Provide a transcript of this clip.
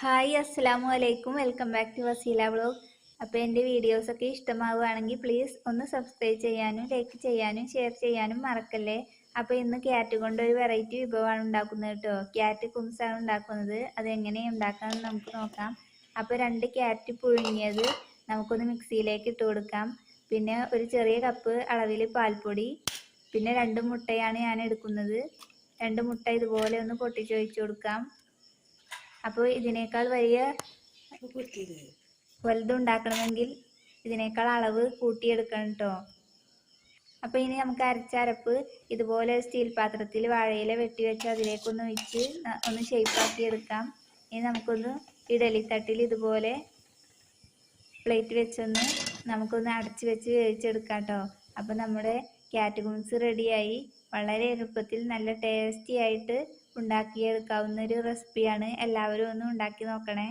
Hi അസ്സലാമു അലൈക്കും. Welcome back to Vaseela vlog. അപ്പോൾ എൻ്റെ വീഡിയോസൊക്കെ ഇഷ്ടമാവുകയാണെങ്കിൽ പ്ലീസ് ഒന്ന് സബ്സ്ക്രൈബ് ചെയ്യാനും ലൈക്ക് ചെയ്യാനും ഷെയർ ചെയ്യാനും മറക്കല്ലേ. അപ്പോൾ ഇന്ന് ക്യാറ്റ് കൊണ്ട് ഒരു വെറൈറ്റി വിഭവമാണ് ഉണ്ടാക്കുന്നത് കേട്ടോ. ക്യാറ്റ് കുംസാണ് ഉണ്ടാക്കുന്നത്. അതെങ്ങനെയാണ് ഉണ്ടാക്കാമെന്ന് നമുക്ക് നോക്കാം. അപ്പോൾ 2 ക്യാരറ്റ് പുഴുങ്ങിയത് നമുക്കൊന്ന് മിക്സിയിലേക്ക് ഇട്ട് കൊടുക്കാം. പിന്നെ ഒരു ചെറിയ കപ്പ് അളവിൽ പാൽപ്പൊടി, പിന്നെ 2 മുട്ടയാണ് ഞാൻ എടുക്കുന്നത്. 2 മുട്ട ഇതുപോലെ ഒന്ന് പൊട്ടിച്ചൊഴിച്ച് കൊടുക്കാം. അപ്പോൾ ഇതിനേക്കാൾ വലിയ വലുതുണ്ടാക്കണമെങ്കിൽ ഇതിനേക്കാൾ അളവ് കൂട്ടിയെടുക്കണം കേട്ടോ. അപ്പോൾ ഇനി നമുക്ക് അരച്ച അരപ്പ് ഇതുപോലെ സ്റ്റീൽ പാത്രത്തിൽ വാഴയില വെട്ടി വെച്ച് അതിലേക്കൊന്ന് ഒഴിച്ച് ഒന്ന് ഷേപ്പാക്കി എടുക്കാം. ഇനി നമുക്കൊന്ന് ഇഡലിത്തട്ടിൽ ഇതുപോലെ പ്ലേറ്റ് വെച്ചൊന്ന് നമുക്കൊന്ന് അടച്ച് വെച്ച് വേവിച്ചെടുക്കാം കേട്ടോ. അപ്പോൾ നമ്മുടെ ക്യാറ്റ് കുംസ് റെഡിയായി. വളരെ എളുപ്പത്തിൽ നല്ല ടേസ്റ്റി ആയിട്ട് ഉണ്ടാക്കിയെടുക്കാവുന്ന ഒരു റെസിപ്പിയാണ്. എല്ലാവരും ഒന്ന് ഉണ്ടാക്കി നോക്കണേ.